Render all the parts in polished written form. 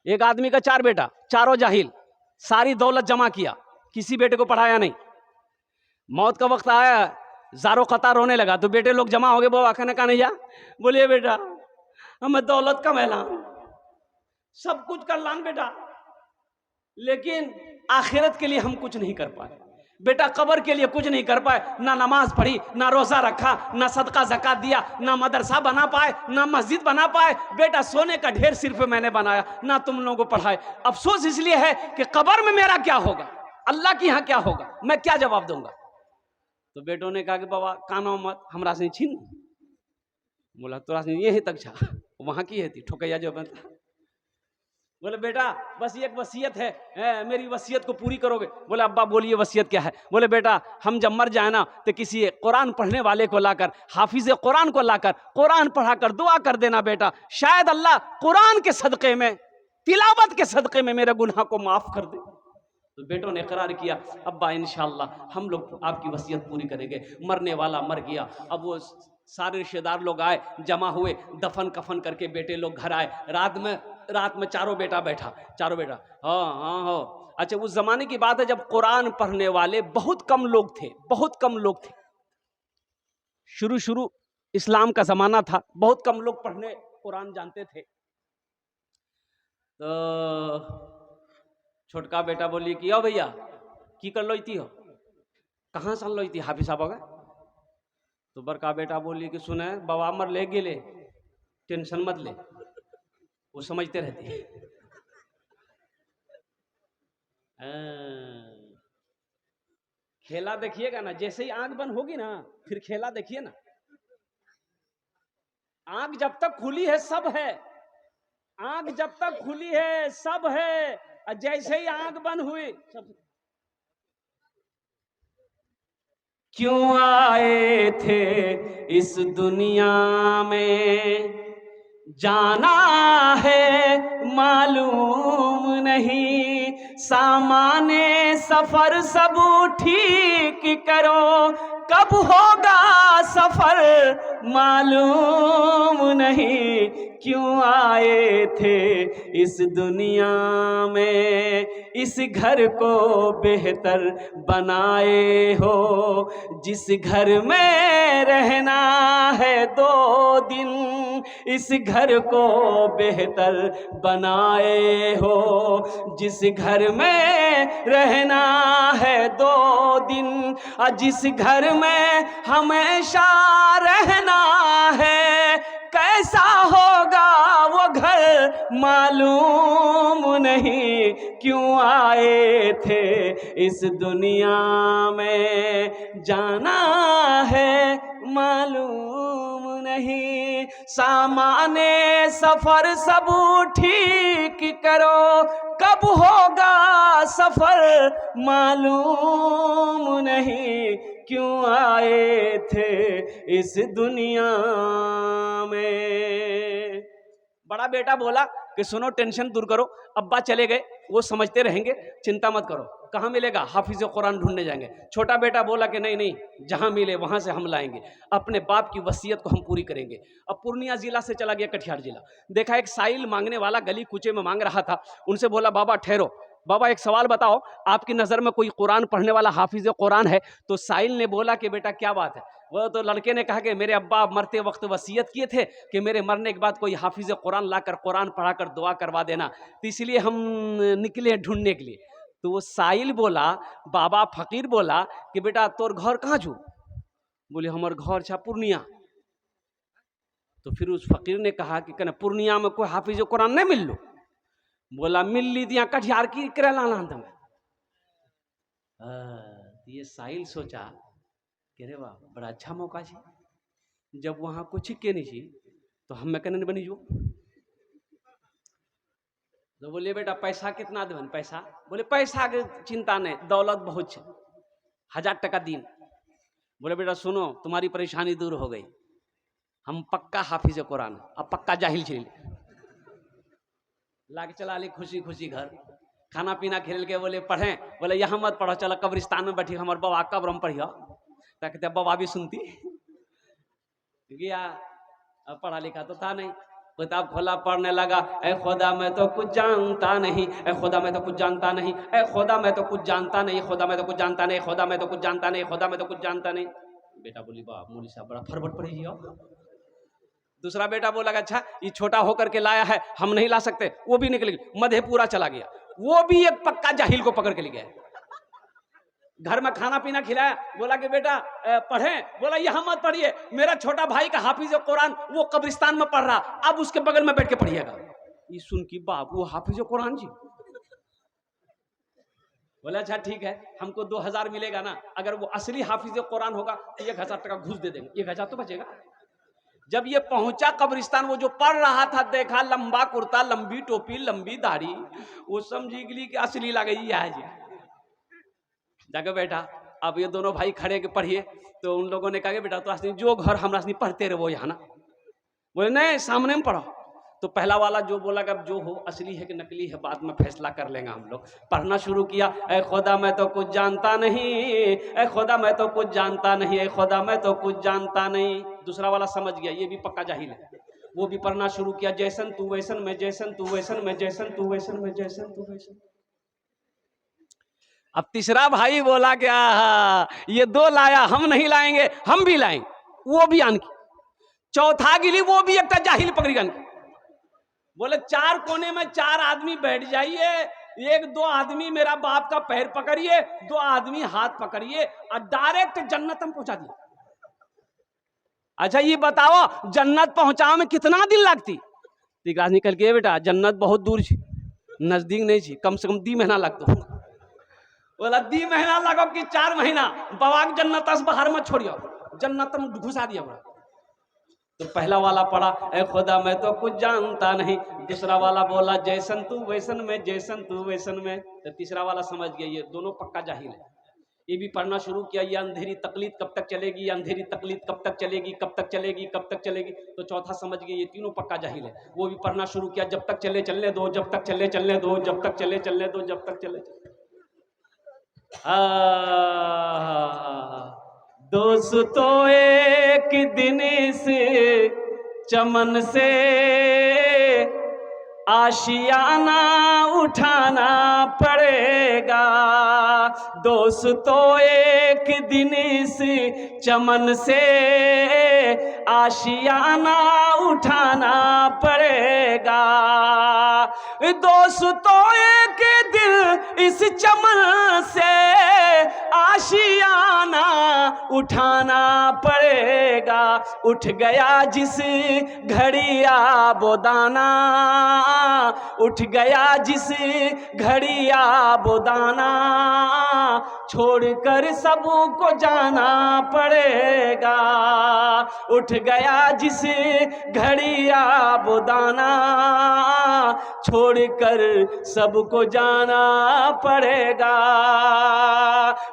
एक आदमी का 4 बेटा, चारों जाहिल, सारी दौलत जमा किया, किसी बेटे को पढ़ाया नहीं। मौत का वक्त आया, ज़ारो कतार रोने लगा, तो बेटे लोग जमा हो गए। बाबा कहने का नहीं जा, बोलिए बेटा हमें दौलत का मैलान, सब कुछ कर लान बेटा, लेकिन आखिरत के लिए हम कुछ नहीं कर पाए। बेटा कब्र के लिए कुछ नहीं कर पाए, ना नमाज पढ़ी, ना रोजा रखा, ना सदका ज़कात दिया, ना मदरसा बना पाए, ना मस्जिद बना पाए। बेटा सोने का ढेर सिर्फ मैंने बनाया, ना तुम लोगों को पढ़ाए। अफसोस इसलिए है कि कब्र में मेरा क्या होगा, अल्लाह के यहाँ क्या होगा, मैं क्या जवाब दूंगा। तो बेटों ने कहा कि बाबा कानो मत, हमरा से छीन। बोला तोरा से ये तक छा, वहां की है थी ठोकैया जो बनता। बोले बेटा बस एक वसीयत है, मेरी वसीयत को पूरी करोगे। बोले अब्बा बोलिए वसीयत क्या है। बोले बेटा हम जब मर जाए ना तो किसी कुरान पढ़ने वाले को लाकर, हाफिज कुरान को लाकर कुरान पढ़ाकर दुआ कर देना बेटा, शायद अल्लाह कुरान के सदक़े में, तिलावत के सदक़े में मेरे गुनाह को माफ़ कर दे। तो बेटों ने इकरार किया, अब्बा इंशाअल्लाह हम लोग आपकी वसीयत पूरी करेंगे। मरने वाला मर गया। अब वो सारे रिश्तेदार लोग आए, जमा हुए, दफन कफन करके बेटे लोग घर आए। रात में चारों बेटा बैठा, चारों बेटा हाँ। अच्छा उस जमाने की बात है जब कुरान पढ़ने वाले बहुत कम लोग थे, बहुत कम लोग थे। शुरू इस्लाम का जमाना था, बहुत कम लोग पढ़ने कुरान जानते थे। तो छोटका बेटा बोली कि ओ भैया की कर लो हो, कहाँ से लो हाफिज साहब गए। तो बड़का बेटा बोली कि सुने बाबा मर ले गेले, टेंशन मत ले, वो समझते रहती है। खेला देखिएगा ना, जैसे ही आंख बंद होगी ना फिर खेला देखिए ना। आंख जब तक खुली है सब है, आंख जब तक खुली है सब है, और जैसे ही आंख बंद हुई सब। क्यों आए थे इस दुनिया में, जाना है मालूम नहीं, सामाने सफर सब ठीक करो, कब होगा सफर मालूम नहीं। क्यों आए थे इस दुनिया में, इस घर को बेहतर बनाए हो, जिस घर में रहना है 2 दिन, इस घर को बेहतर बनाए हो, जिस घर में रहना है 2 दिन, और जिस घर में हमेशा रहना है, कैसा होगा वो घर मालूम नहीं। क्यों आए थे इस दुनिया में, जाना है मालूम नहीं, सामाने सफर सब ठीक करो, कब होगा सफर मालूम नहीं। क्यों आए थे इस दुनिया में। बड़ा बेटा बोला कि सुनो टेंशन दूर करो, अब्बा चले गए वो समझते रहेंगे, चिंता मत करो, कहाँ मिलेगा, हाफिज कुरान ढूंढने जाएंगे। छोटा बेटा बोला कि नहीं नहीं, जहाँ मिले वहाँ से हम लाएंगे, अपने बाप की वसीयत को हम पूरी करेंगे। अब पूर्णिया जिला से चला गया कटिहार जिला, देखा एक साइल मांगने वाला गली कूचे में मांग रहा था। उनसे बोला बाबा ठहरो, बाबा एक सवाल बताओ, आपकी नज़र में कोई कुरान पढ़ने वाला हाफिज कुरान है? तो साइल ने बोला कि बेटा क्या बात है। वो तो लड़के ने कहा कि मेरे अब्बा मरते वक्त वसीयत किए थे कि मेरे मरने के बाद कोई हाफिज कुरान लाकर कुरान पढ़ाकर दुआ करवा देना, तो इसलिए हम निकले ढूंढने के लिए। तो वो साइल बोला, बाबा फकीर बोला कि बेटा तोर घर कहाँ छू? बोले हमार घर छा पूर्णिया। तो फिर उस फकीर ने कहा कि कहना पूर्णिया में कोई हाफिज कुरान नहीं मिल लो? बोला मिल ली दिया कटिहार की करेला तुम्हें। ये साहिल सोचा कि रे वाह बड़ा अच्छा मौका है, जब वहां कुछ के नहीं छी तो हम कहने बनी जो। तो बोले बेटा पैसा कितना देवन? पैसा बोले पैसा के चिंता नहीं, दौलत बहुत है, 1000 टका दिन। बोले बेटा सुनो तुम्हारी परेशानी दूर हो गई, हम पक्का हाफिज कुरान अब पक्का जाहिल छिल लाके चला ली खुशी खुशी घर, खाना पीना खेल के बोले पढ़े, बोले यहाँ मत पढ़ो, चलो कब्रिस्तान में बैठी हमारे बाबा कब्र में पढ़ियो। कहते बाबा भी सुनती गया, अब पढ़ा लिखा तो था नहीं। किताब खोला, पढ़ने लगा, ए खुदा मैं तो कुछ जानता नहीं, ए खुदा मैं तो कुछ जानता नहीं, ए खुदा मैं तो कुछ जानता नहीं, खुदा मैं तो कुछ जानता नहीं, खुदा मैं तो कुछ जानता नहीं, खुदा मैं तो कुछ जानता नहीं। बेटा बोली बाप मौलवी साहब बड़ा फरबट पड़ी हो। दूसरा बेटा बोला अच्छा ये छोटा होकर के लाया है, हम नहीं ला सकते, वो भी निकल गया, मधेपुरा चला गया, वो भी एक पक्का जाहिल को पकड़ के ले गया। घर में खाना पीना खिलाया, बोला कि बेटा पढ़े, बोला यहां मत पढ़िए, मेरा छोटा भाई का हाफिज कुरान वो कब्रिस्तान में पढ़ रहा, अब उसके बगल में बैठ के पढ़िएगा। ये सुन की बाप वो हाफिज कुरान जी। बोला अच्छा ठीक है, हमको 2000 मिलेगा ना, अगर वो असली हाफिज कुरान होगा तो 1000 टका घूस दे देंगे, 1000 तो बचेगा। जब ये पहुंचा कब्रिस्तान, वो जो पढ़ रहा था देखा लंबा कुर्ता, लंबी टोपी, लंबी दाढ़ी, वो समझी गई कि असली लग गई है जी। जाके बैठा, अब ये दोनों भाई खड़े के पढ़िए, तो उन लोगों ने कहा बेटा तो असली जो घर हमरा पढ़ते रहे वो यहाँ ना, बोले नहीं सामने में पढ़ो। तो पहला वाला जो बोला कि अब जो हो असली है कि नकली है बाद में फैसला कर लेंगे हम लोग। पढ़ना शुरू किया, ए खुदा मैं तो कुछ जानता नहीं, ए खुदा मैं तो कुछ जानता नहीं, ए खुदा मैं तो कुछ जानता नहीं। दूसरा वाला समझ गया ये भी पक्का जाहिल है, वो भी पढ़ना शुरू किया, जैसन तू वैसन मैं, जैसन तू वैसन मैं, जैसन तू वैसन मैं, जैसन तू वैसन। अब तीसरा भाई बोला क्या ये 2 लाया, हम नहीं लाएंगे, हम भी लाएंगे, वो भी आन की। चौथा गिली वो भी एक जाहिल पकड़ी गन, बोले 4 कोने में 4 आदमी बैठ जाइए, 1-2 आदमी मेरा बाप का पैर पकड़िए, 2 आदमी हाथ पकड़िए और डायरेक्ट जन्नत में पहुंचा दिया। अच्छा ये बताओ जन्नत पहुंचाओ में कितना दिन लगती? निकल के बेटा जन्नत बहुत दूर छी, नजदीक नहीं छी, कम से कम 2 महीना लगता। बोला 2 महीना लगो कि 4 महीना, बवाक जन्नत बाहर में छोड़ियो, जन्नत में घुसा दिया। तो पहला वाला पढ़ा, ए खुदा मैं तो कुछ जानता नहीं। दूसरा वाला बोला जैसन तू वैसन में, जैसन तू वैसन में। तो तीसरा वाला समझ गया ये दोनों पक्का जाहिल है। ये भी पढ़ना शुरू किया, ये अंधेरी तकलीद कब तक चलेगी, अंधेरी तकलीद कब तक चलेगी, कब तक चलेगी, कब तक चलेगी। तो चौथा समझ गया ये तीनों पक्का जाहिल है। वो भी पढ़ना शुरू किया, जब तक चले चलने दो, जब तक चले चलने दो, जब तक चले चलने दो, जब तक चले। दोस्तों एक दिन से चमन से आशियाना उठाना पड़ेगा, दोस्तों एक दिन से चमन से आशियाना उठाना पड़ेगा, दोस्तों एक दिन इस चमन से आशियाना उठाना पड़ेगा। उठ गया जिस घड़िया बोदाना, उठ गया जिस घड़िया बोदाना, छोड़कर सबको जाना पड़ेगा। उठ गया जिस घड़िया बोदाना, छोड़कर सबको जाना पड़ेगा।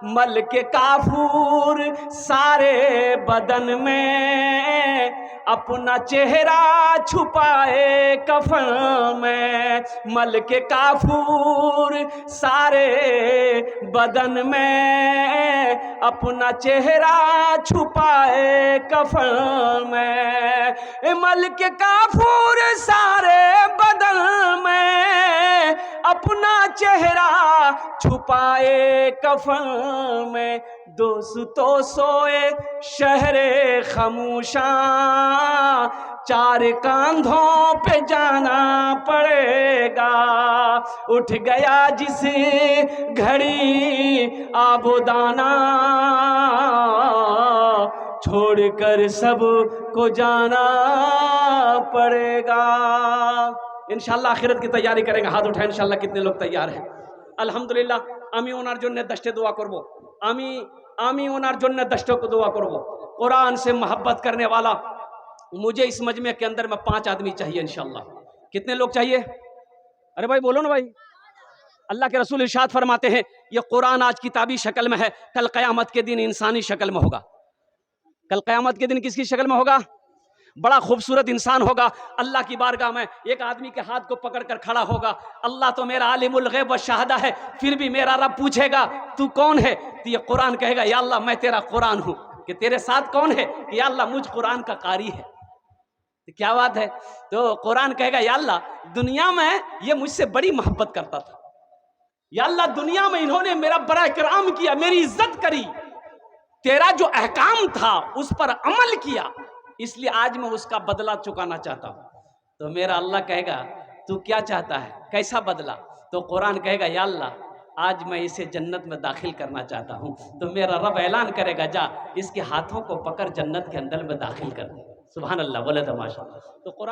मल के काफूर सारे बदन में, अपना चेहरा छुपाए कफन में। मल के काफूर सारे बदन में, अपना चेहरा छुपाए कफन में। मल के काफूर सारे बदन में, अपना चेहरा छुपाए कफन में। दोस्तों सोए शहरे खामोशा, 4 कांधों पे जाना पड़ेगा। उठ गया जिस घड़ी आबोदाना, छोड़कर सब को जाना पड़ेगा। इंशाल्लाह आखिरत की तैयारी करेंगे, हाथ उठाएं इंशाल्लाह। कितने लोग तैयार हैं? अल्हम्दुलिल्लाह। आमी ओनार जन्ने दस्ते दुआ करबो, आमी ओनार जन्ने दस्ते को दुआ करबो। कुरान से मोहब्बत करने वाला मुझे इस मजमे के अंदर में 5 आदमी चाहिए इंशाल्लाह। कितने लोग चाहिए? अरे भाई बोलो ना भाई। अल्लाह के रसूल इरशाद फरमाते हैं ये कुरान आज किताबी शक्ल में है, कल क़यामत के दिन इंसानी शक्ल में होगा। कल क़यामत के दिन किसकी शक्ल में होगा? बड़ा खूबसूरत इंसान होगा। अल्लाह की बारगाह में एक आदमी के हाथ को पकड़ कर खड़ा होगा। अल्लाह तो मेरा आलिमुल गैब व शहादा है, फिर भी मेरा रब पूछेगा तू कौन है? तो ये कुरान कहेगा या अल्लाह मैं तेरा कुरान हूँ। कि तेरे साथ कौन है? कि या अल्लाह मुझ कुरान का कारी है। तो क्या बात है। तो कुरान कहेगा या अल्लाह दुनिया में ये मुझसे बड़ी मोहब्बत करता था, या अल्लाह दुनिया में इन्होंने मेरा बड़ा इकराम किया, मेरी इज्जत करी, तेरा जो अहकाम था उस पर अमल किया, इसलिए आज मैं उसका बदला चुकाना चाहता हूं। तो मेरा अल्लाह कहेगा तू क्या चाहता है, कैसा बदला। तो कुरान कहेगा या अल्लाह आज मैं इसे जन्नत में दाखिल करना चाहता हूं। तो मेरा रब ऐलान करेगा जा इसके हाथों को पकड़ जन्नत के अंदर में दाखिल कर दे। सुभान अल्लाह, बोले तो माशाअल्लाह। तो कुरान